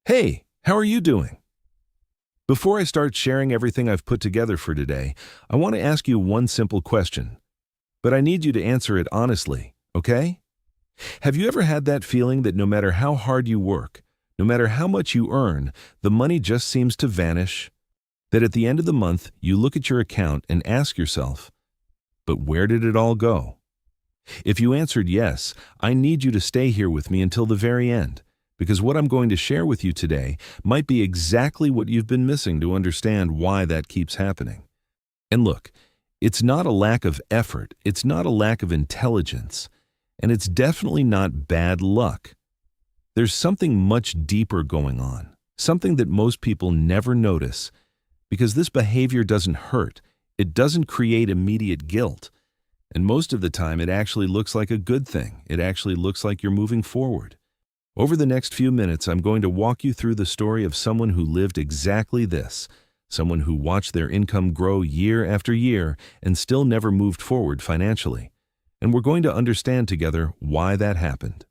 Hey, how are you doing? Before I start sharing everything I've put together for today, I want to ask you one simple question. But I need you to answer it honestly, okay? Have you ever had that feeling that no matter how hard you work, no matter how much you earn, the money just seems to vanish? That at the end of the month, you look at your account and ask yourself, but where did it all go? If you answered yes, I need you to stay here with me until the very end, because what I'm going to share with you today might be exactly what you've been missing to understand why that keeps happening. And look, it's not a lack of effort, it's not a lack of intelligence, and it's definitely not bad luck. There's something much deeper going on, something that most people never notice, because this behavior doesn't hurt, it doesn't create immediate guilt, and most of the time it actually looks like a good thing. It actually looks like you're moving forward. Over the next few minutes, I'm going to walk you through the story of someone who lived exactly this, someone who watched their income grow year after year and still never moved forward financially. And we're going to understand together why that happened.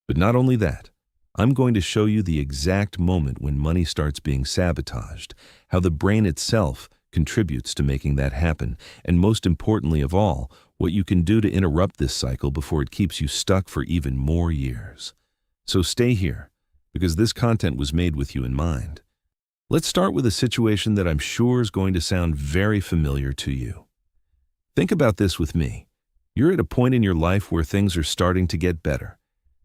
But not only that, I'm going to show you the exact moment when money starts being sabotaged, how the brain itself contributes to making that happen, and most importantly of all, what you can do to interrupt this cycle before it keeps you stuck for even more years. So stay here, because this content was made with you in mind. Let's start with a situation that I'm sure is going to sound very familiar to you. Think about this with me. You're at a point in your life where things are starting to get better.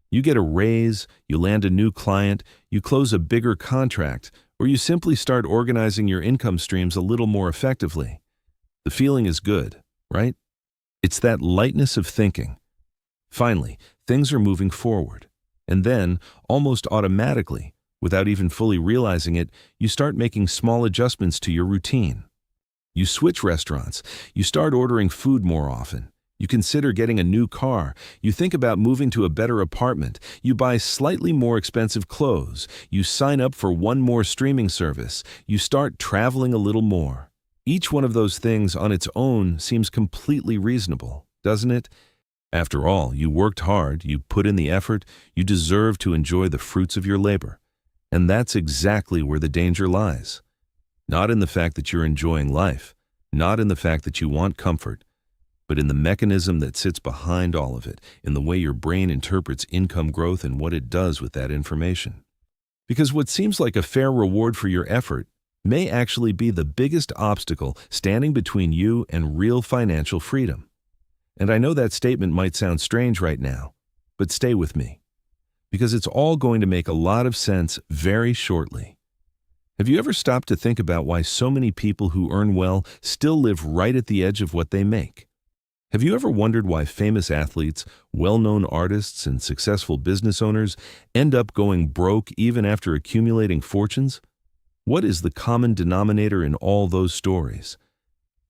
You get a raise, you land a new client, you close a bigger contract, or you simply start organizing your income streams a little more effectively. The feeling is good, right? It's that lightness of thinking. Finally, things are moving forward. And then, almost automatically, without even fully realizing it, you start making small adjustments to your routine. You switch restaurants, you start ordering food more often, you consider getting a new car, you think about moving to a better apartment, you buy slightly more expensive clothes, you sign up for one more streaming service, you start traveling a little more. Each one of those things on its own seems completely reasonable, doesn't it? After all, you worked hard, you put in the effort, you deserve to enjoy the fruits of your labor. And that's exactly where the danger lies. Not in the fact that you're enjoying life, not in the fact that you want comfort, but in the mechanism that sits behind all of it, in the way your brain interprets income growth and what it does with that information. Because what seems like a fair reward for your effort may actually be the biggest obstacle standing between you and real financial freedom. And I know that statement might sound strange right now, but stay with me, because it's all going to make a lot of sense very shortly. Have you ever stopped to think about why so many people who earn well still live right at the edge of what they make? Have you ever wondered why famous athletes, well-known artists, and successful business owners end up going broke even after accumulating fortunes? What is the common denominator in all those stories?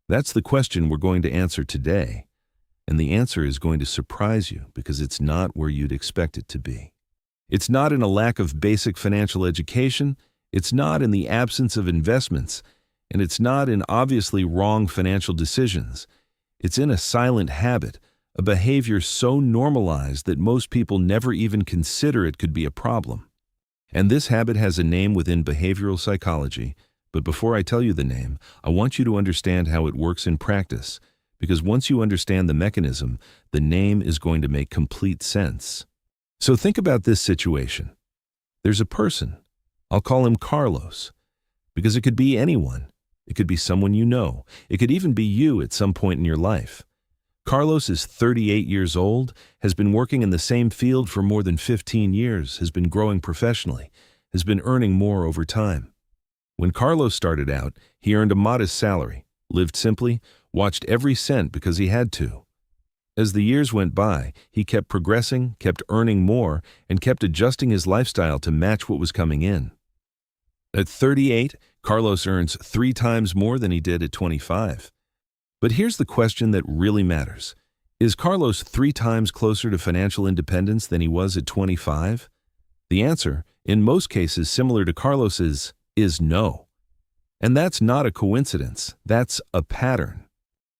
That's the question we're going to answer today. And the answer is going to surprise you because it's not where you'd expect it to be. It's not in a lack of basic financial education, it's not in the absence of investments, and it's not in obviously wrong financial decisions. It's in a silent habit, a behavior so normalized that most people never even consider it could be a problem. And this habit has a name within behavioral psychology, but before I tell you the name, I want you to understand how it works in practice, because once you understand the mechanism, the name is going to make complete sense. So think about this situation. There's a person. I'll call him Carlos, because it could be anyone. It could be someone you know. It could even be you at some point in your life. Carlos is 38 years old, has been working in the same field for more than 15 years, has been growing professionally, has been earning more over time. When Carlos started out, he earned a modest salary, lived simply, watched every cent because he had to. As the years went by, he kept progressing, kept earning more, and kept adjusting his lifestyle to match what was coming in. At 38, Carlos earns 3 times more than he did at 25. But here's the question that really matters. Is Carlos 3 times closer to financial independence than he was at 25? The answer, in most cases similar to Carlos's, is no. And that's not a coincidence, that's a pattern.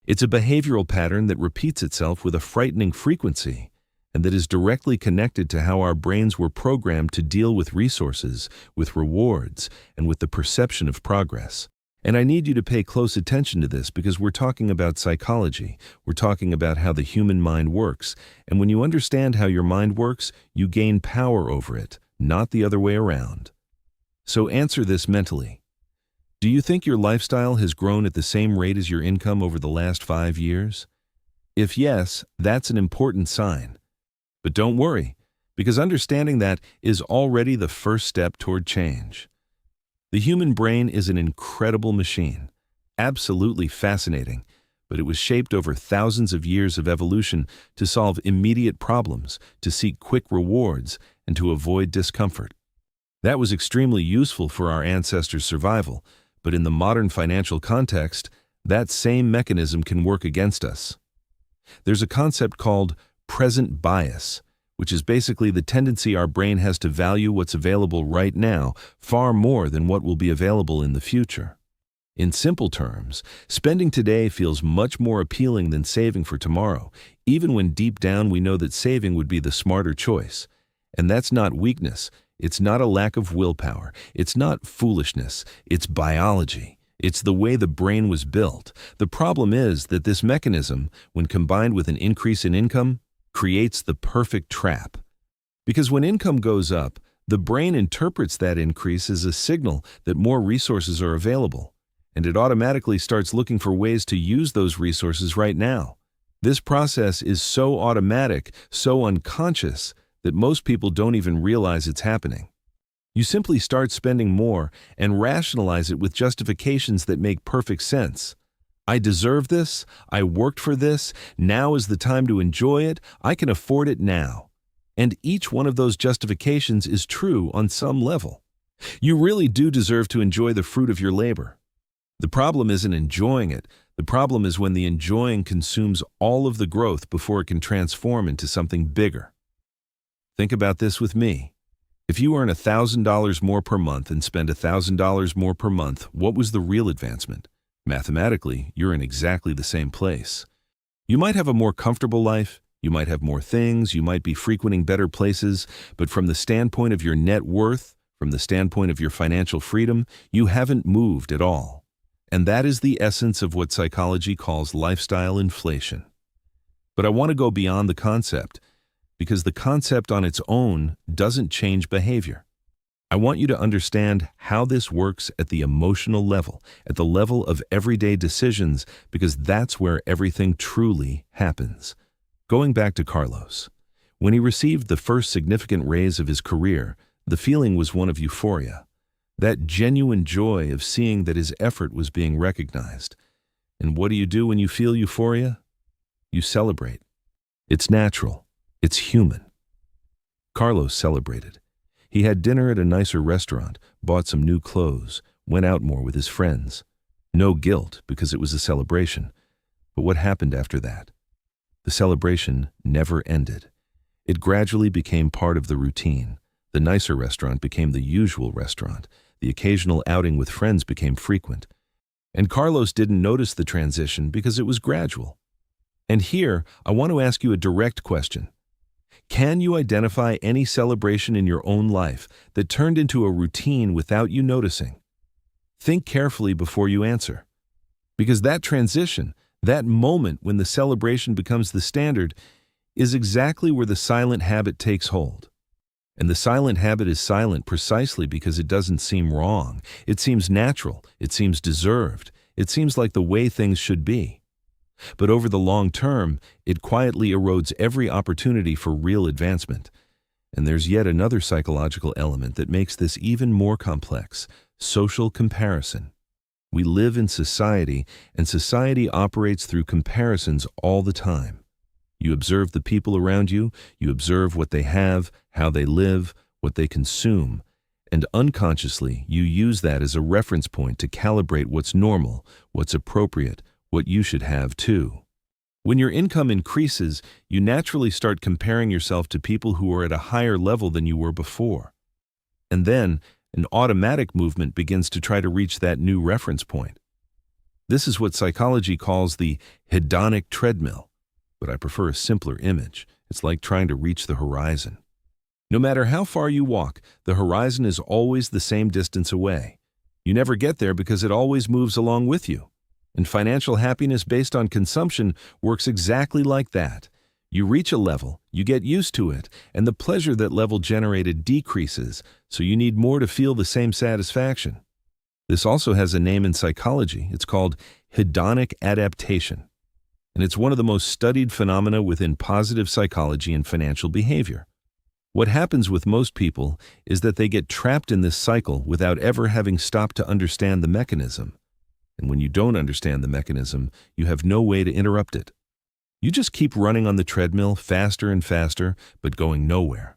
It's a behavioral pattern that repeats itself with a frightening frequency. and that is directly connected to how our brains were programmed to deal with resources, with rewards, and with the perception of progress. And I need you to pay close attention to this because we're talking about psychology. We're talking about how the human mind works. And when you understand how your mind works, you gain power over it, not the other way around. So answer this mentally. Do you think your lifestyle has grown at the same rate as your income over the last 5 years? If yes, that's an important sign. But don't worry, because understanding that is already the first step toward change. The human brain is an incredible machine, absolutely fascinating, but it was shaped over thousands of years of evolution to solve immediate problems, to seek quick rewards, and to avoid discomfort. That was extremely useful for our ancestors' survival, but in the modern financial context, that same mechanism can work against us. There's a concept called present bias, which is basically the tendency our brain has to value what's available right now far more than what will be available in the future. In simple terms, spending today feels much more appealing than saving for tomorrow, even when deep down we know that saving would be the smarter choice. And that's not weakness, it's not a lack of willpower, it's not foolishness, it's biology. It's the way the brain was built. The problem is that this mechanism, when combined with an increase in income, creates the perfect trap. Because when income goes up, the brain interprets that increase as a signal that more resources are available, and it automatically starts looking for ways to use those resources right now. This process is so automatic, so unconscious, that most people don't even realize it's happening. You simply start spending more and rationalize it with justifications that make perfect sense. I deserve this, I worked for this, now is the time to enjoy it, I can afford it now. And each one of those justifications is true on some level. You really do deserve to enjoy the fruit of your labor. The problem isn't enjoying it, the problem is when the enjoying consumes all of the growth before it can transform into something bigger. Think about this with me. If you earn $1,000 more per month and spend $1,000 more per month, what was the real advancement? Mathematically, you're in exactly the same place. You might have a more comfortable life, you might have more things, you might be frequenting better places, but from the standpoint of your net worth, from the standpoint of your financial freedom, you haven't moved at all. And that is the essence of what psychology calls lifestyle inflation. But I want to go beyond the concept, because the concept on its own doesn't change behavior. I want you to understand how this works at the emotional level, at the level of everyday decisions, because that's where everything truly happens. Going back to Carlos, when he received the first significant raise of his career, the feeling was one of euphoria, that genuine joy of seeing that his effort was being recognized. And what do you do when you feel euphoria? You celebrate. It's natural. It's human. Carlos celebrated. He had dinner at a nicer restaurant, bought some new clothes, went out more with his friends. No guilt because it was a celebration. But what happened after that? The celebration never ended. It gradually became part of the routine. The nicer restaurant became the usual restaurant. The occasional outing with friends became frequent. And Carlos didn't notice the transition because it was gradual. And here, I want to ask you a direct question. Can you identify any celebration in your own life that turned into a routine without you noticing? Think carefully before you answer. Because that transition, that moment when the celebration becomes the standard, is exactly where the silent habit takes hold. And the silent habit is silent precisely because it doesn't seem wrong. It seems natural. It seems deserved. It seems like the way things should be. But over the long term, it quietly erodes every opportunity for real advancement. And there's yet another psychological element that makes this even more complex: social comparison. We live in society, and society operates through comparisons all the time. You observe the people around you, you observe what they have, how they live, what they consume, and unconsciously you use that as a reference point to calibrate what's normal, what's appropriate, what you should have too. When your income increases, you naturally start comparing yourself to people who are at a higher level than you were before. And then, an automatic movement begins to try to reach that new reference point. This is what psychology calls the hedonic treadmill, but I prefer a simpler image. It's like trying to reach the horizon. No matter how far you walk, the horizon is always the same distance away. You never get there because it always moves along with you. And financial happiness based on consumption works exactly like that. You reach a level, you get used to it, and the pleasure that level generated decreases, so you need more to feel the same satisfaction. This also has a name in psychology. It's called hedonic adaptation. And it's one of the most studied phenomena within positive psychology and financial behavior. What happens with most people is that they get trapped in this cycle without ever having stopped to understand the mechanism. And when you don't understand the mechanism, you have no way to interrupt it. You just keep running on the treadmill faster and faster, but going nowhere.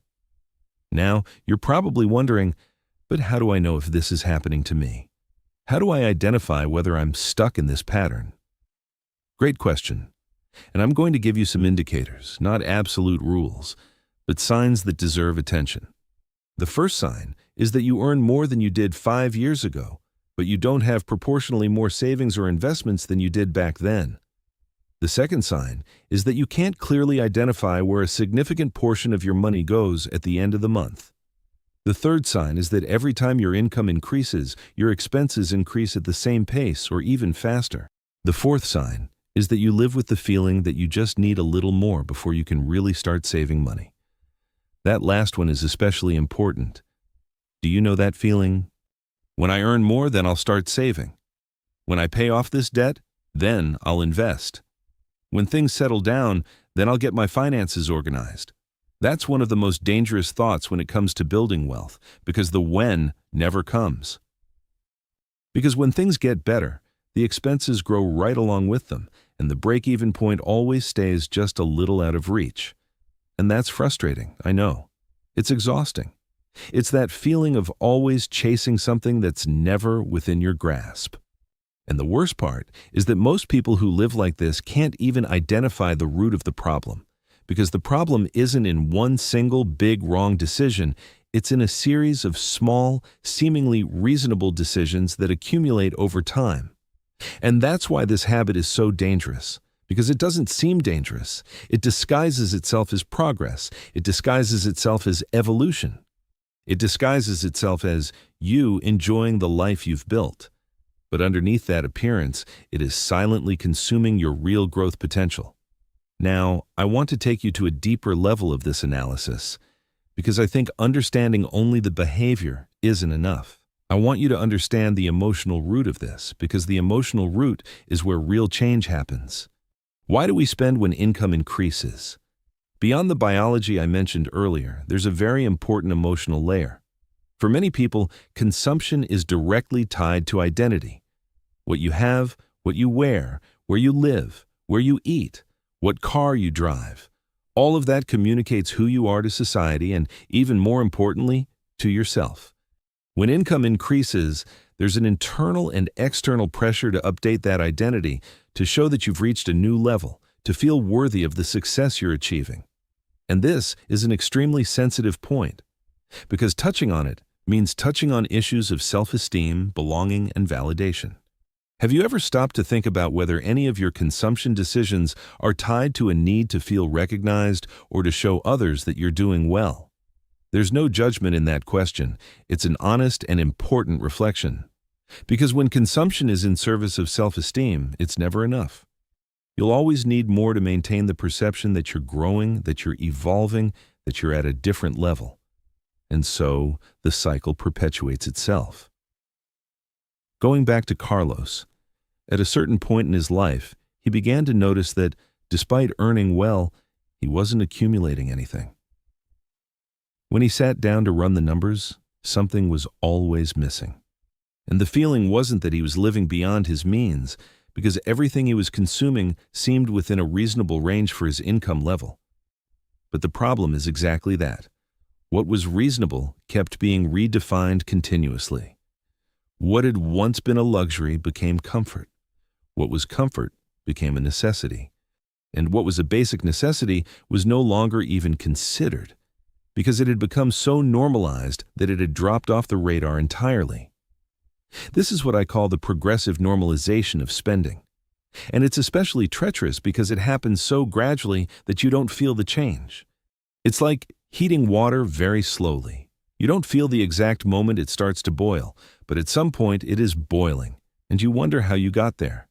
Now, you're probably wondering, but how do I know if this is happening to me? How do I identify whether I'm stuck in this pattern? Great question. And I'm going to give you some indicators, not absolute rules, but signs that deserve attention. The first sign is that you earn more than you did 5 years ago, but you don't have proportionally more savings or investments than you did back then. The second sign is that you can't clearly identify where a significant portion of your money goes at the end of the month. The third sign is that every time your income increases, your expenses increase at the same pace or even faster. The fourth sign is that you live with the feeling that you just need a little more before you can really start saving money. That last one is especially important. Do you know that feeling? When I earn more, then I'll start saving. When I pay off this debt, then I'll invest. When things settle down, then I'll get my finances organized. That's one of the most dangerous thoughts when it comes to building wealth, because the when never comes. Because when things get better, the expenses grow right along with them, and the break-even point always stays just a little out of reach. And that's frustrating, I know. It's exhausting. It's that feeling of always chasing something that's never within your grasp. And the worst part is that most people who live like this can't even identify the root of the problem, because the problem isn't in one single big wrong decision, it's in a series of small, seemingly reasonable decisions that accumulate over time. And that's why this habit is so dangerous, because it doesn't seem dangerous. It disguises itself as progress. It disguises itself as evolution. It disguises itself as you enjoying the life you've built. But underneath that appearance, it is silently consuming your real growth potential. Now, I want to take you to a deeper level of this analysis, because I think understanding only the behavior isn't enough. I want you to understand the emotional root of this, because the emotional root is where real change happens. Why do we spend when income increases? Beyond the biology I mentioned earlier, there's a very important emotional layer. For many people, consumption is directly tied to identity. What you have, what you wear, where you live, where you eat, what car you drive. All of that communicates who you are to society and, even more importantly, to yourself. When income increases, there's an internal and external pressure to update that identity, to show that you've reached a new level, to feel worthy of the success you're achieving. And this is an extremely sensitive point, because touching on it means touching on issues of self-esteem, belonging, and validation. Have you ever stopped to think about whether any of your consumption decisions are tied to a need to feel recognized or to show others that you're doing well? There's no judgment in that question. It's an honest and important reflection. Because when consumption is in service of self-esteem, it's never enough. You'll always need more to maintain the perception that you're growing, that you're evolving, that you're at a different level. And so, the cycle perpetuates itself. Going back to Carlos, at a certain point in his life, he began to notice that, despite earning well, he wasn't accumulating anything. When he sat down to run the numbers, something was always missing. And the feeling wasn't that he was living beyond his means, because everything he was consuming seemed within a reasonable range for his income level. But the problem is exactly that. What was reasonable kept being redefined continuously. What had once been a luxury became comfort. What was comfort became a necessity. And what was a basic necessity was no longer even considered, because it had become so normalized that it had dropped off the radar entirely. This is what I call the progressive normalization of spending. And it's especially treacherous because it happens so gradually that you don't feel the change. It's like heating water very slowly. You don't feel the exact moment it starts to boil, but at some point it is boiling, and you wonder how you got there.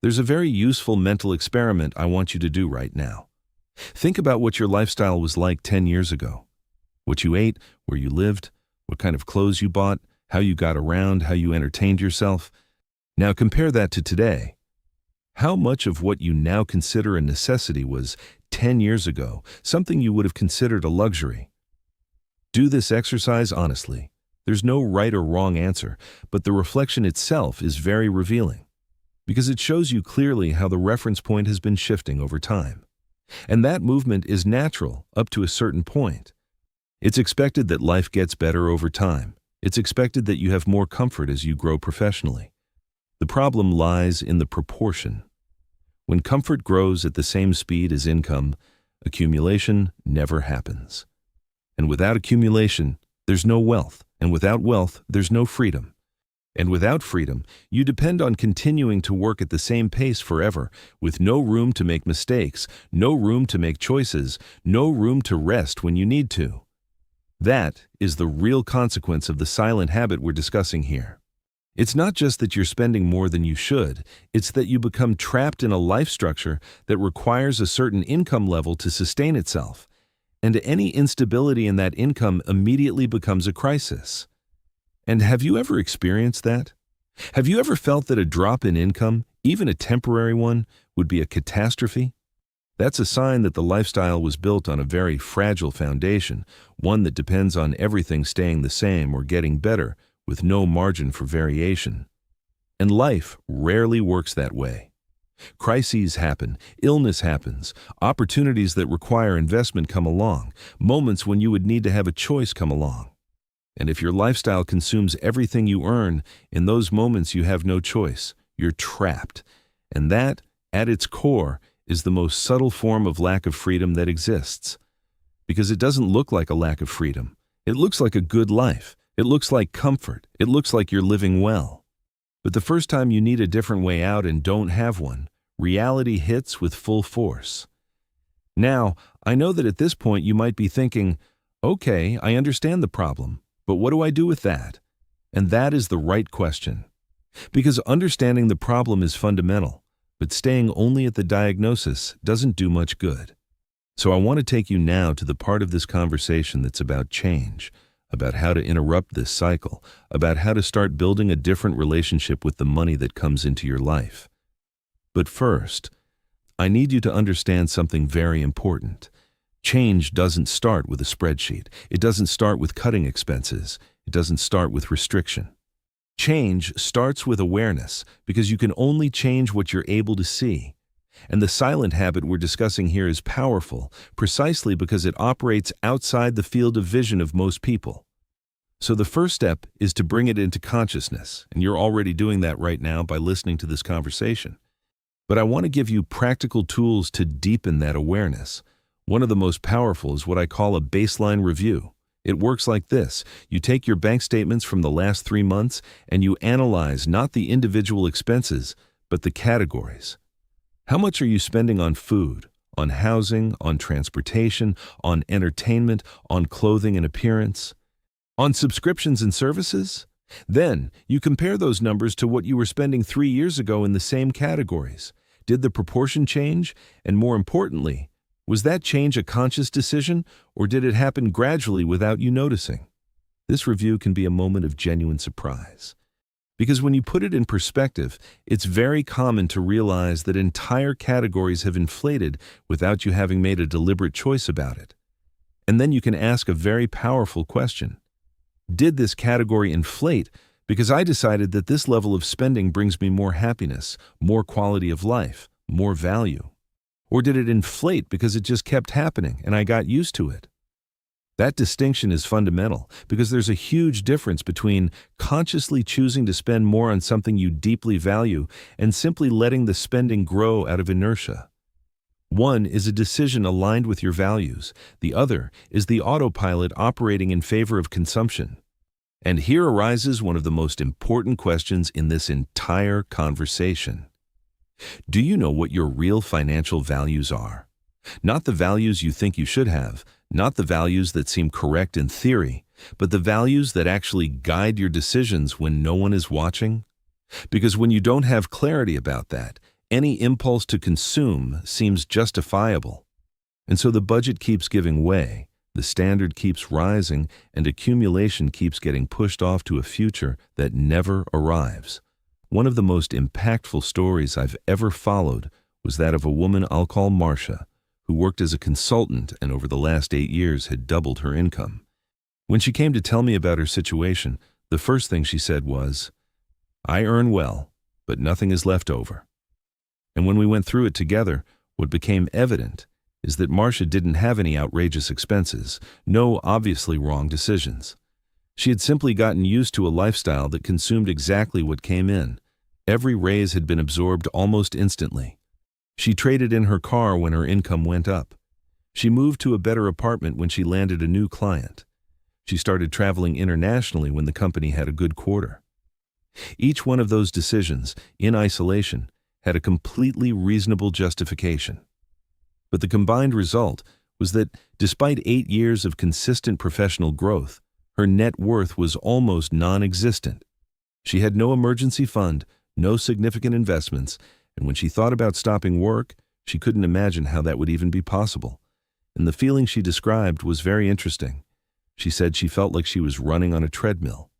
There's a very useful mental experiment I want you to do right now. Think about what your lifestyle was like 10 years ago. What you ate, where you lived, what kind of clothes you bought, how you got around, how you entertained yourself. Now compare that to today. How much of what you now consider a necessity was 10 years ago something you would have considered a luxury? Do this exercise honestly. There's no right or wrong answer, but the reflection itself is very revealing, because it shows you clearly how the reference point has been shifting over time. And that movement is natural up to a certain point. It's expected that life gets better over time. It's expected that you have more comfort as you grow professionally. The problem lies in the proportion. When comfort grows at the same speed as income, accumulation never happens. And without accumulation, there's no wealth. And without wealth, there's no freedom. And without freedom, you depend on continuing to work at the same pace forever, with no room to make mistakes, no room to make choices, no room to rest when you need to. That is the real consequence of the silent habit we're discussing here. It's not just that you're spending more than you should, it's that you become trapped in a life structure that requires a certain income level to sustain itself, and any instability in that income immediately becomes a crisis. And have you ever experienced that? Have you ever felt that a drop in income, even a temporary one, would be a catastrophe? That's a sign that the lifestyle was built on a very fragile foundation, one that depends on everything staying the same or getting better, with no margin for variation. And life rarely works that way. Crises happen, illness happens, opportunities that require investment come along, moments when you would need to have a choice come along. And if your lifestyle consumes everything you earn, in those moments you have no choice. You're trapped. And that, at its core, is the most subtle form of lack of freedom that exists. Because it doesn't look like a lack of freedom. It looks like a good life. It looks like comfort. It looks like you're living well. But the first time you need a different way out and don't have one, reality hits with full force. Now, I know that at this point you might be thinking, okay, I understand the problem. But what do I do with that? And that is the right question. Because understanding the problem is fundamental, but staying only at the diagnosis doesn't do much good. So I want to take you now to the part of this conversation that's about change, about how to interrupt this cycle, about how to start building a different relationship with the money that comes into your life. But first, I need you to understand something very important. Change doesn't start with a spreadsheet. It doesn't start with cutting expenses. It doesn't start with restriction. Change starts with awareness, because you can only change what you're able to see. And the silent habit we're discussing here is powerful, precisely because it operates outside the field of vision of most people. So the first step is to bring it into consciousness, and you're already doing that right now by listening to this conversation. But I want to give you practical tools to deepen that awareness. One of the most powerful is what I call a baseline review. It works like this. You take your bank statements from the last 3 months and you analyze not the individual expenses, but the categories. How much are you spending on food, on housing, on transportation, on entertainment, on clothing and appearance, on subscriptions and services? Then you compare those numbers to what you were spending 3 years ago in the same categories. Did the proportion change? And more importantly, was that change a conscious decision, or did it happen gradually without you noticing? This review can be a moment of genuine surprise. Because when you put it in perspective, it's very common to realize that entire categories have inflated without you having made a deliberate choice about it. And then you can ask a very powerful question. Did this category inflate because I decided that this level of spending brings me more happiness, more quality of life, more value? Or did it inflate because it just kept happening and I got used to it? That distinction is fundamental because there's a huge difference between consciously choosing to spend more on something you deeply value and simply letting the spending grow out of inertia. One is a decision aligned with your values. The other is the autopilot operating in favor of consumption. And here arises one of the most important questions in this entire conversation. Do you know what your real financial values are? Not the values you think you should have, not the values that seem correct in theory, but the values that actually guide your decisions when no one is watching? Because when you don't have clarity about that, any impulse to consume seems justifiable. And so the budget keeps giving way, the standard keeps rising, and accumulation keeps getting pushed off to a future that never arrives. One of the most impactful stories I've ever followed was that of a woman I'll call Marcia, who worked as a consultant and over the last 8 years had doubled her income. When she came to tell me about her situation, the first thing she said was, "I earn well, but nothing is left over." And when we went through it together, what became evident is that Marcia didn't have any outrageous expenses, no obviously wrong decisions. She had simply gotten used to a lifestyle that consumed exactly what came in. Every raise had been absorbed almost instantly. She traded in her car when her income went up. She moved to a better apartment when she landed a new client. She started traveling internationally when the company had a good quarter. Each one of those decisions, in isolation, had a completely reasonable justification. But the combined result was that, despite 8 years of consistent professional growth, her net worth was almost non-existent. She had no emergency fund, no significant investments, and when she thought about stopping work, she couldn't imagine how that would even be possible. And the feeling she described was very interesting. She said she felt like she was running on a treadmill.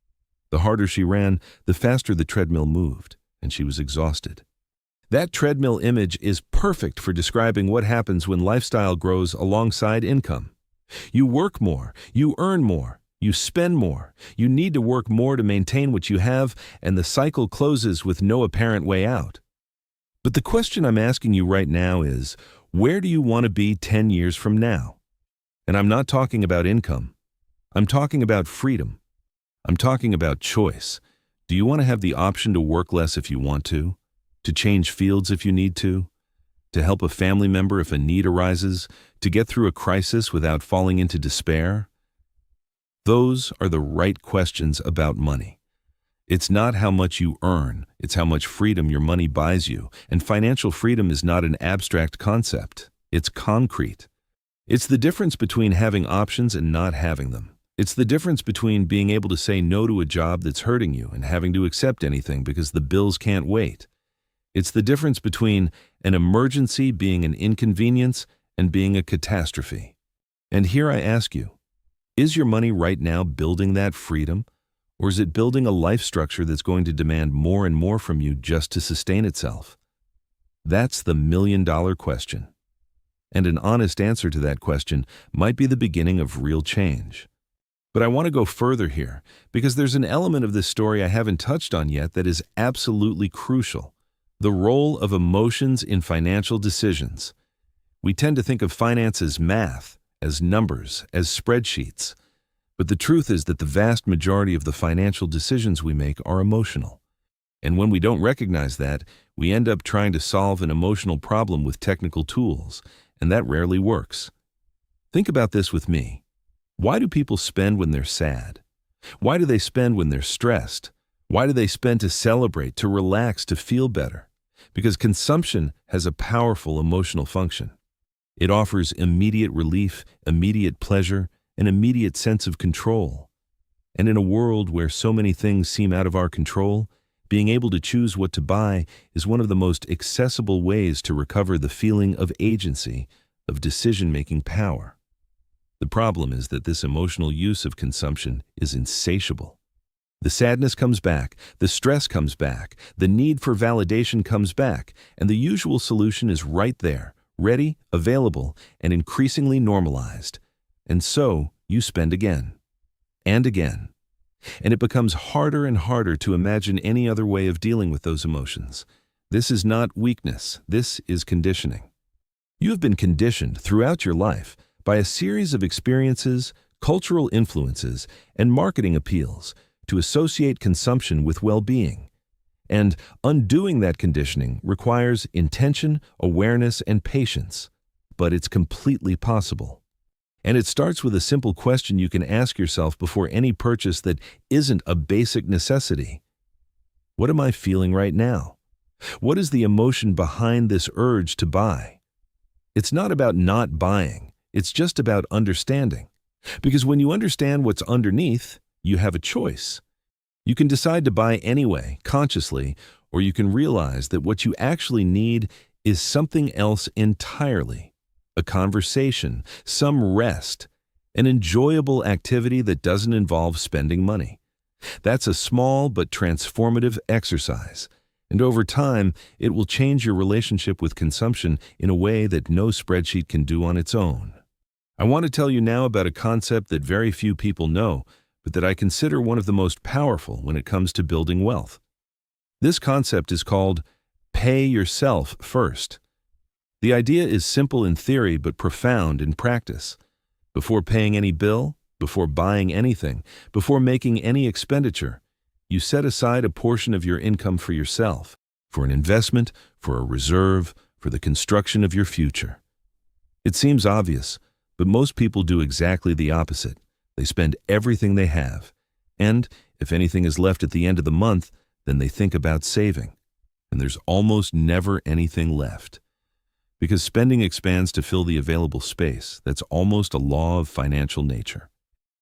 The harder she ran, the faster the treadmill moved, and she was exhausted. That treadmill image is perfect for describing what happens when lifestyle grows alongside income. You work more, you earn more, you spend more, you need to work more to maintain what you have, and the cycle closes with no apparent way out. But the question I'm asking you right now is, where do you want to be 10 years from now? And I'm not talking about income. I'm talking about freedom. I'm talking about choice. Do you want to have the option to work less if you want to change fields if you need to help a family member if a need arises, to get through a crisis without falling into despair? Those are the right questions about money. It's not how much you earn, it's how much freedom your money buys you, and financial freedom is not an abstract concept, it's concrete. It's the difference between having options and not having them. It's the difference between being able to say no to a job that's hurting you and having to accept anything because the bills can't wait. It's the difference between an emergency being an inconvenience and being a catastrophe. And here I ask you, is your money right now building that freedom, or is it building a life structure that's going to demand more and more from you just to sustain itself? That's the million-dollar question. And an honest answer to that question might be the beginning of real change. But I want to go further here, because there's an element of this story I haven't touched on yet that is absolutely crucial: the role of emotions in financial decisions. We tend to think of finance as math, as numbers, as spreadsheets. But the truth is that the vast majority of the financial decisions we make are emotional. And when we don't recognize that, we end up trying to solve an emotional problem with technical tools, and that rarely works. Think about this with me. Why do people spend when they're sad? Why do they spend when they're stressed? Why do they spend to celebrate, to relax, to feel better? Because consumption has a powerful emotional function. It offers immediate relief, immediate pleasure, an immediate sense of control. And in a world where so many things seem out of our control, being able to choose what to buy is one of the most accessible ways to recover the feeling of agency, of decision-making power. The problem is that this emotional use of consumption is insatiable. The sadness comes back, the stress comes back, the need for validation comes back, and the usual solution is right there, ready, available, and increasingly normalized. And so you spend again, and again. And it becomes harder and harder to imagine any other way of dealing with those emotions. This is not weakness, this is conditioning. You have been conditioned throughout your life by a series of experiences, cultural influences, and marketing appeals to associate consumption with well-being. And undoing that conditioning requires intention, awareness, and patience. But it's completely possible. And it starts with a simple question you can ask yourself before any purchase that isn't a basic necessity. What am I feeling right now? What is the emotion behind this urge to buy? It's not about not buying, it's just about understanding. Because when you understand what's underneath, you have a choice. You can decide to buy anyway, consciously, or you can realize that what you actually need is something else entirely. A conversation, some rest, an enjoyable activity that doesn't involve spending money. That's a small but transformative exercise, and over time, it will change your relationship with consumption in a way that no spreadsheet can do on its own. I want to tell you now about a concept that very few people know, but that I consider one of the most powerful when it comes to building wealth. This concept is called pay yourself first. The idea is simple in theory but profound in practice. Before paying any bill, before buying anything, before making any expenditure, you set aside a portion of your income for yourself, for an investment, for a reserve, for the construction of your future. It seems obvious, but most people do exactly the opposite. They spend everything they have, and if anything is left at the end of the month, then they think about saving. And there's almost never anything left. Because spending expands to fill the available space, that's almost a law of financial nature.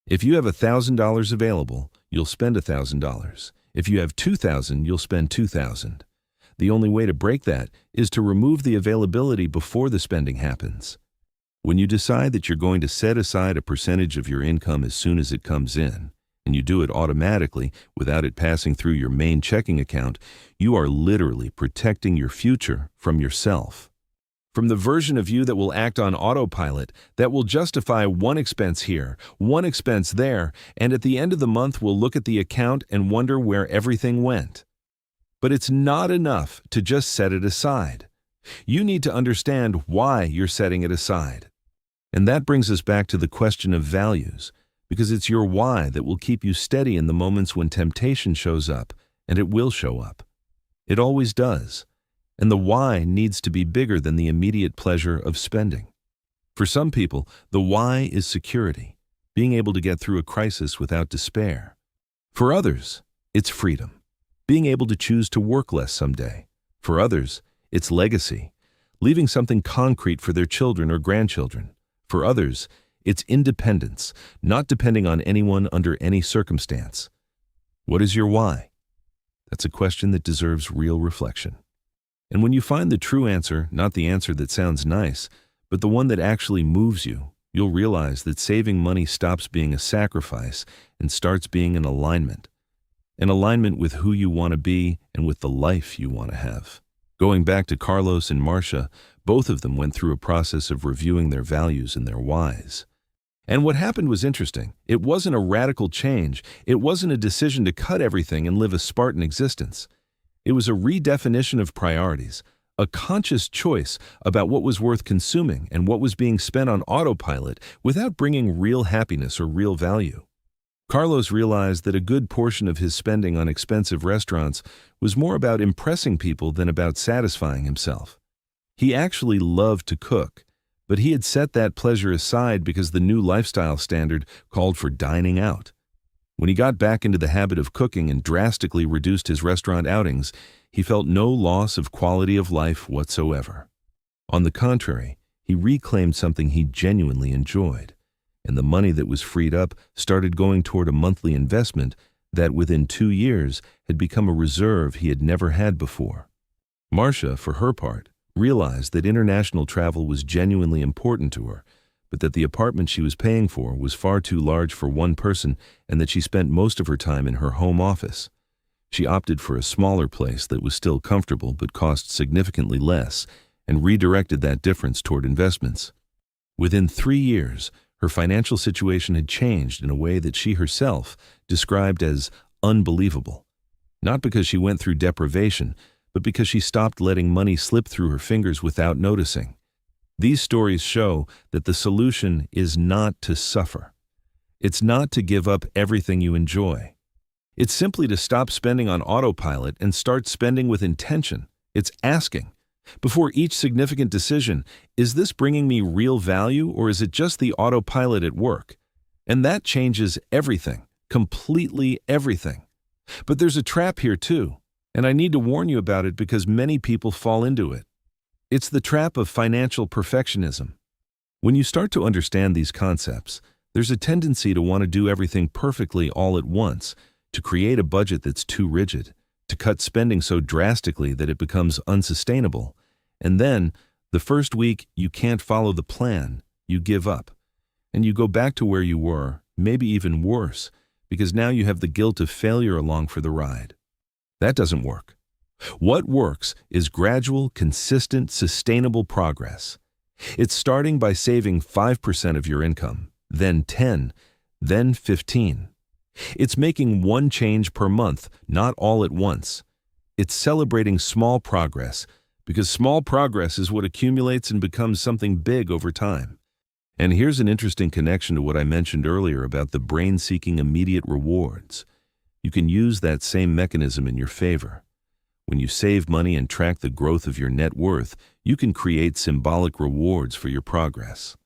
If you have $1,000 available, you'll spend $1,000. If you have $2,000, you'll spend $2,000. The only way to break that is to remove the availability before the spending happens. When you decide that you're going to set aside a percentage of your income as soon as it comes in, and you do it automatically without it passing through your main checking account, you are literally protecting your future from yourself. From the version of you that will act on autopilot, that will justify one expense here, one expense there, and at the end of the month will look at the account and wonder where everything went. But it's not enough to just set it aside. You need to understand why you're setting it aside. And that brings us back to the question of values, because it's your why that will keep you steady in the moments when temptation shows up, and it will show up. It always does. And the why needs to be bigger than the immediate pleasure of spending. For some people, the why is security, being able to get through a crisis without despair. For others, it's freedom, being able to choose to work less someday. For others, it's legacy, leaving something concrete for their children or grandchildren. For others, it's independence, not depending on anyone under any circumstance. What is your why? That's a question that deserves real reflection. And when you find the true answer, not the answer that sounds nice, but the one that actually moves you, you'll realize that saving money stops being a sacrifice and starts being an alignment. An alignment with who you want to be and with the life you want to have. Going back to Carlos and Marcia, both of them went through a process of reviewing their values and their whys. And what happened was interesting. It wasn't a radical change. It wasn't a decision to cut everything and live a Spartan existence. It was a redefinition of priorities, a conscious choice about what was worth consuming and what was being spent on autopilot without bringing real happiness or real value. Carlos realized that a good portion of his spending on expensive restaurants was more about impressing people than about satisfying himself. He actually loved to cook, but he had set that pleasure aside because the new lifestyle standard called for dining out. When he got back into the habit of cooking and drastically reduced his restaurant outings, he felt no loss of quality of life whatsoever. On the contrary, he reclaimed something he genuinely enjoyed, and the money that was freed up started going toward a monthly investment that within 2 years had become a reserve he had never had before. Marcia, for her part, realized that international travel was genuinely important to her, but that the apartment she was paying for was far too large for one person and that she spent most of her time in her home office. She opted for a smaller place that was still comfortable but cost significantly less and redirected that difference toward investments. Within 3 years, her financial situation had changed in a way that she herself described as unbelievable. Not because she went through deprivation, but because she stopped letting money slip through her fingers without noticing. These stories show that the solution is not to suffer. It's not to give up everything you enjoy. It's simply to stop spending on autopilot and start spending with intention. It's asking, before each significant decision, is this bringing me real value or is it just the autopilot at work? And that changes everything, completely everything. But there's a trap here too, And I need to warn you about it because many people fall into it. It's the trap of financial perfectionism. When you start to understand these concepts, there's a tendency to want to do everything perfectly all at once, to create a budget that's too rigid, to cut spending so drastically that it becomes unsustainable. And then, the first week, you can't follow the plan, you give up. And you go back to where you were, maybe even worse, because now you have the guilt of failure along for the ride. That doesn't work. What works is gradual, consistent, sustainable progress. It's starting by saving 5% of your income, then 10, then 15. It's making one change per month, not all at once. It's celebrating small progress, because small progress is what accumulates and becomes something big over time. And here's an interesting connection to what I mentioned earlier about the brain seeking immediate rewards. You can use that same mechanism in your favor. When you save money and track the growth of your net worth, you can create symbolic rewards for your progress.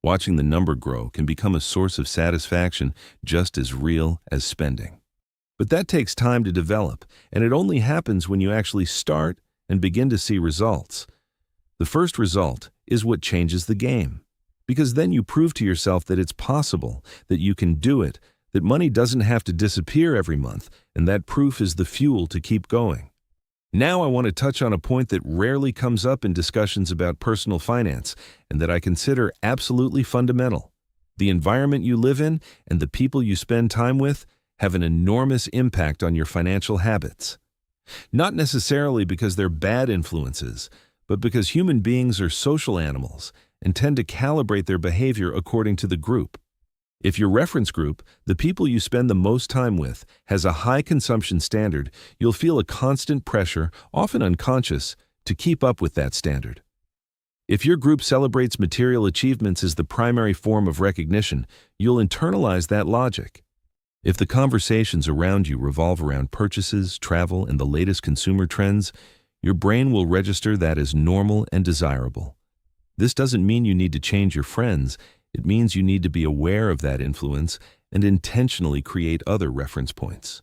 Watching the number grow can become a source of satisfaction just as real as spending. But that takes time to develop, and it only happens when you actually start and begin to see results. The first result is what changes the game, because then you prove to yourself that it's possible, that you can do it, that money doesn't have to disappear every month, and that proof is the fuel to keep going. Now I want to touch on a point that rarely comes up in discussions about personal finance and that I consider absolutely fundamental. The environment you live in and the people you spend time with have an enormous impact on your financial habits. Not necessarily because they're bad influences, but because human beings are social animals and tend to calibrate their behavior according to the group. If your reference group, the people you spend the most time with, has a high consumption standard, you'll feel a constant pressure, often unconscious, to keep up with that standard. If your group celebrates material achievements as the primary form of recognition, you'll internalize that logic. If the conversations around you revolve around purchases, travel, and the latest consumer trends, your brain will register that as normal and desirable. This doesn't mean you need to change your friends. It means you need to be aware of that influence and intentionally create other reference points.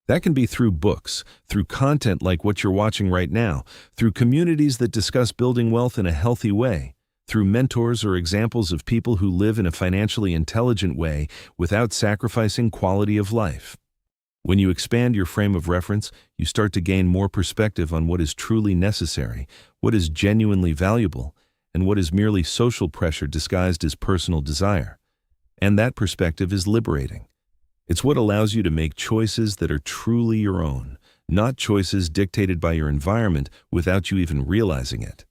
That can be through books, through content like what you're watching right now, through communities that discuss building wealth in a healthy way, through mentors or examples of people who live in a financially intelligent way without sacrificing quality of life. When you expand your frame of reference, you start to gain more perspective on what is truly necessary, what is genuinely valuable, and what is merely social pressure disguised as personal desire. And that perspective is liberating. It's what allows you to make choices that are truly your own, not choices dictated by your environment without you even realizing it.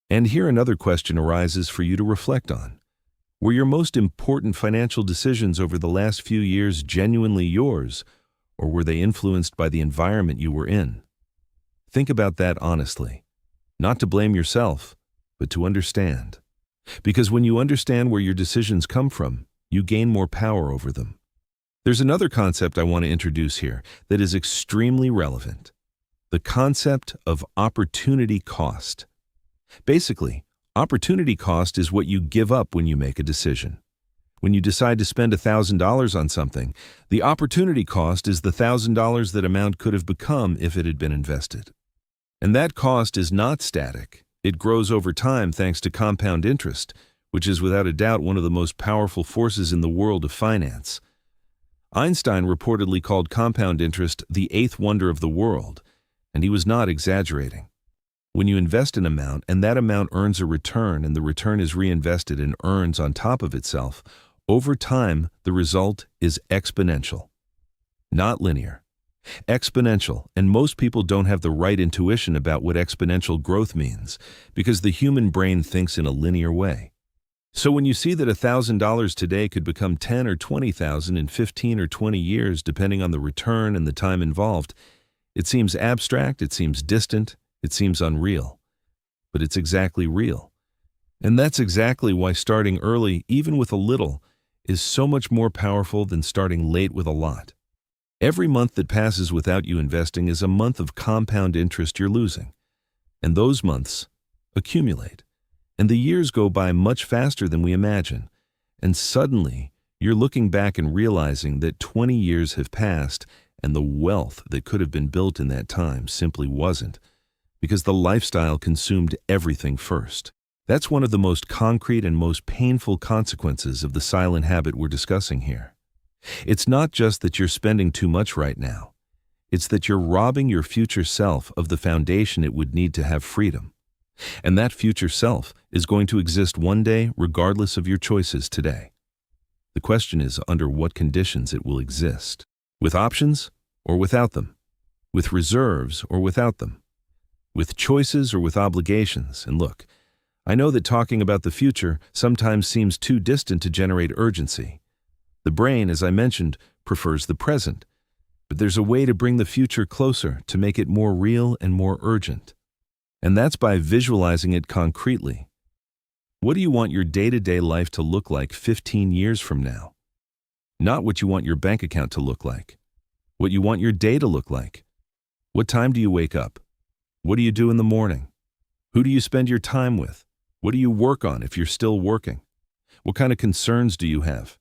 And here another question arises for you to reflect on. Were your most important financial decisions over the last few years genuinely yours, or were they influenced by the environment you were in? Think about that honestly. Not to blame yourself, but to understand. Because when you understand where your decisions come from, you gain more power over them. There's another concept I want to introduce here that is extremely relevant. The concept of opportunity cost. Basically, opportunity cost is what you give up when you make a decision. When you decide to spend $1,000 on something, the opportunity cost is the $1,000 that amount could have become if it had been invested. And that cost is not static. It grows over time thanks to compound interest, which is without a doubt one of the most powerful forces in the world of finance. Einstein reportedly called compound interest the eighth wonder of the world, and he was not exaggerating. When you invest an amount and that amount earns a return and the return is reinvested and earns on top of itself, over time the result is exponential. Not linear. Exponential, and most people don't have the right intuition about what exponential growth means, because the human brain thinks in a linear way. So when you see that $1,000 today could become 10 or 20,000 in 15 or 20 years depending on the return and the time involved, it seems abstract, it seems distant, it seems unreal. But it's exactly real. And that's exactly why starting early, even with a little, is so much more powerful than starting late with a lot. Every month that passes without you investing is a month of compound interest you're losing. And those months accumulate. And the years go by much faster than we imagine. And suddenly, you're looking back and realizing that 20 years have passed and the wealth that could have been built in that time simply wasn't, because the lifestyle consumed everything first. That's one of the most concrete and most painful consequences of the silent habit we're discussing here. It's not just that you're spending too much right now. It's that you're robbing your future self of the foundation it would need to have freedom. And that future self is going to exist one day regardless of your choices today. The question is under what conditions it will exist. With options or without them? With reserves or without them? With choices or with obligations? And look, I know that talking about the future sometimes seems too distant to generate urgency. The brain, as I mentioned, prefers the present, but there's a way to bring the future closer to make it more real and more urgent. And that's by visualizing it concretely. What do you want your day-to-day life to look like 15 years from now? Not what you want your bank account to look like. What you want your day to look like. What time do you wake up? What do you do in the morning? Who do you spend your time with? What do you work on if you're still working? What kind of concerns do you have?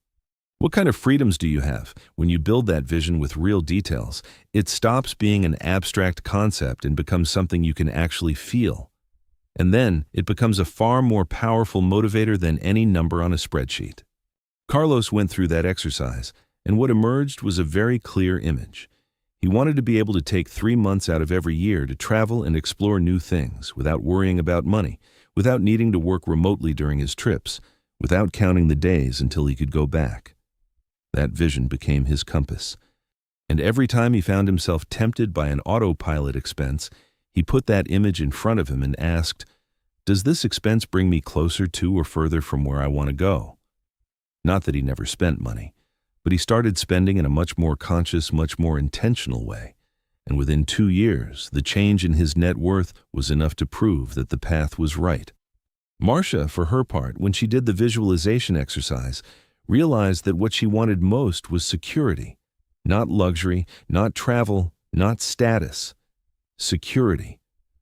What kind of freedoms do you have? When you build that vision with real details, it stops being an abstract concept and becomes something you can actually feel. And then it becomes a far more powerful motivator than any number on a spreadsheet. Carlos went through that exercise, and what emerged was a very clear image. He wanted to be able to take 3 months out of every year to travel and explore new things without worrying about money, without needing to work remotely during his trips, without counting the days until he could go back. That vision became his compass. And every time he found himself tempted by an autopilot expense, he put that image in front of him and asked, "Does this expense bring me closer to or further from where I want to go?" Not that he never spent money, but he started spending in a much more conscious, much more intentional way. And within 2 years, the change in his net worth was enough to prove that the path was right. Marcia, for her part, when she did the visualization exercise, realized that what she wanted most was security. Not luxury, not travel, not status. Security.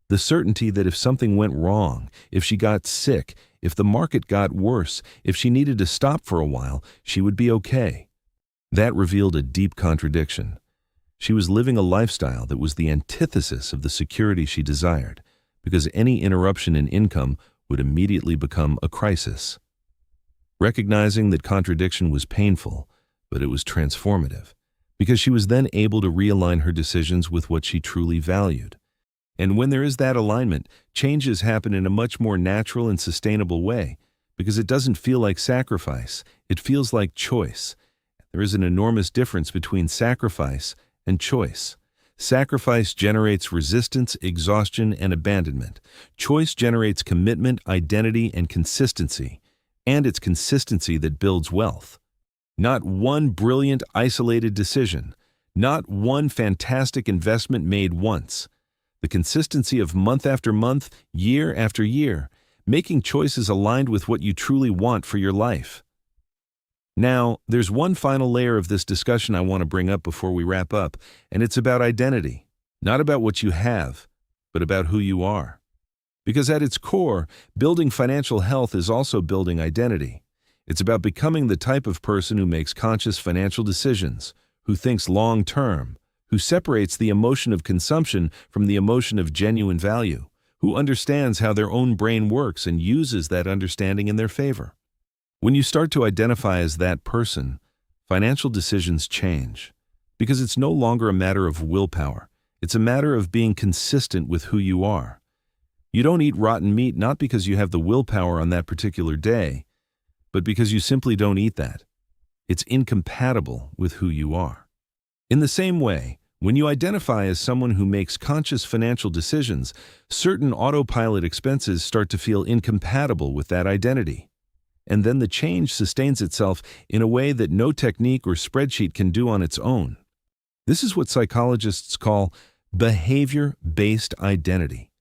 The certainty that if something went wrong, if she got sick, if the market got worse, if she needed to stop for a while, she would be okay. That revealed a deep contradiction. She was living a lifestyle that was the antithesis of the security she desired, because any interruption in income would immediately become a crisis. Recognizing that contradiction was painful, but it was transformative, because she was then able to realign her decisions with what she truly valued. And when there is that alignment, changes happen in a much more natural and sustainable way, because it doesn't feel like sacrifice, it feels like choice. There is an enormous difference between sacrifice and choice. Sacrifice generates resistance, exhaustion, and abandonment. Choice generates commitment, identity, and consistency. And it's consistency that builds wealth. Not one brilliant, isolated decision. Not one fantastic investment made once. The consistency of month after month, year after year, making choices aligned with what you truly want for your life. Now, there's one final layer of this discussion I want to bring up before we wrap up, and it's about identity. Not about what you have, but about who you are. Because at its core, building financial health is also building identity. It's about becoming the type of person who makes conscious financial decisions, who thinks long-term, who separates the emotion of consumption from the emotion of genuine value, who understands how their own brain works and uses that understanding in their favor. When you start to identify as that person, financial decisions change, because it's no longer a matter of willpower. It's a matter of being consistent with who you are. You don't eat rotten meat not because you have the willpower on that particular day, but because you simply don't eat that. It's incompatible with who you are. In the same way, when you identify as someone who makes conscious financial decisions, certain autopilot expenses start to feel incompatible with that identity. And then the change sustains itself in a way that no technique or spreadsheet can do on its own. This is what psychologists call behavior-based identity.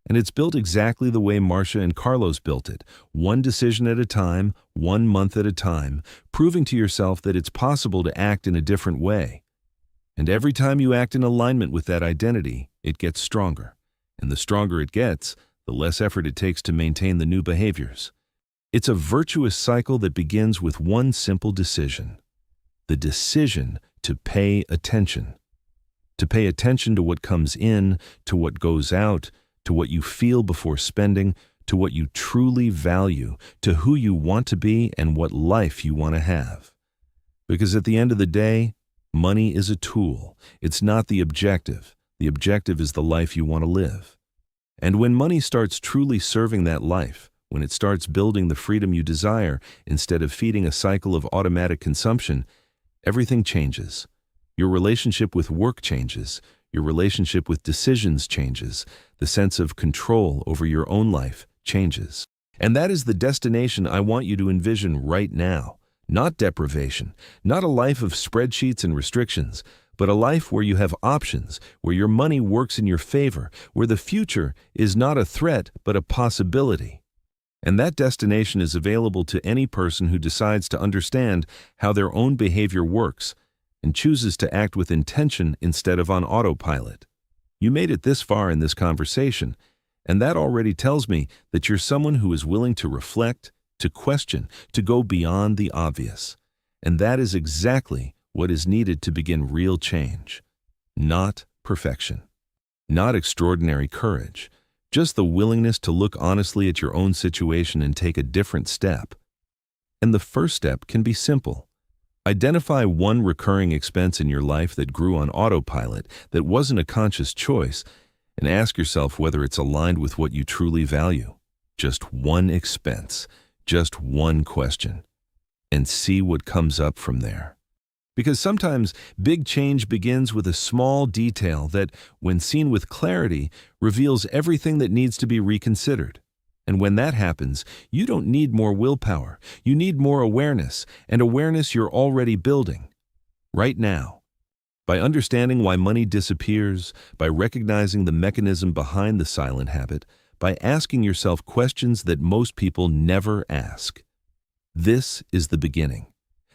And it's built exactly the way Marcia and Carlos built it, one decision at a time, 1 month at a time, proving to yourself that it's possible to act in a different way. And every time you act in alignment with that identity, it gets stronger. And the stronger it gets, the less effort it takes to maintain the new behaviors. It's a virtuous cycle that begins with one simple decision: the decision to pay attention. to pay attention to what comes in, to what goes out, to what you feel before spending, to what you truly value, to who you want to be and what life you want to have. Because at the end of the day, money is a tool. It's not the objective. The objective is the life you want to live. And when money starts truly serving that life, when it starts building the freedom you desire instead of feeding a cycle of automatic consumption, everything changes. Your relationship with work changes. Your relationship with decisions changes. The sense of control over your own life changes. And that is the destination I want you to envision right now. Not deprivation, not a life of spreadsheets and restrictions, but a life where you have options, where your money works in your favor, where the future is not a threat but a possibility. And that destination is available to any person who decides to understand how their own behavior works and chooses to act with intention instead of on autopilot. You made it this far in this conversation, and that already tells me that you're someone who is willing to reflect, to question, to go beyond the obvious. And that is exactly what is needed to begin real change. Not perfection, not extraordinary courage, just the willingness to look honestly at your own situation and take a different step. And the first step can be simple. Identify one recurring expense in your life that grew on autopilot, that wasn't a conscious choice, and ask yourself whether it's aligned with what you truly value. Just one expense, just one question, and see what comes up from there. Because sometimes big change begins with a small detail that, when seen with clarity, reveals everything that needs to be reconsidered. And when that happens, you don't need more willpower. You need more awareness, and awareness you're already building. Right now. By understanding why money disappears, by recognizing the mechanism behind the silent habit, by asking yourself questions that most people never ask. This is the beginning.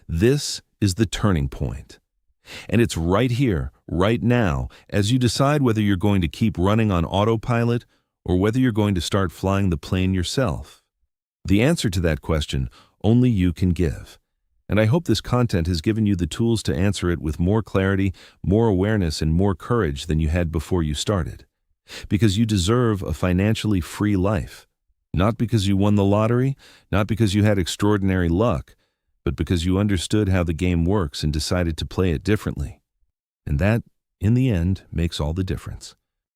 This is the turning point. And it's right here, right now, as you decide whether you're going to keep running on autopilot or whether you're going to start flying the plane yourself. The answer to that question only you can give. And I hope this content has given you the tools to answer it with more clarity, more awareness, and more courage than you had before you started. Because you deserve a financially free life. Not because you won the lottery, not because you had extraordinary luck, but because you understood how the game works and decided to play it differently. And that, in the end, makes all the difference.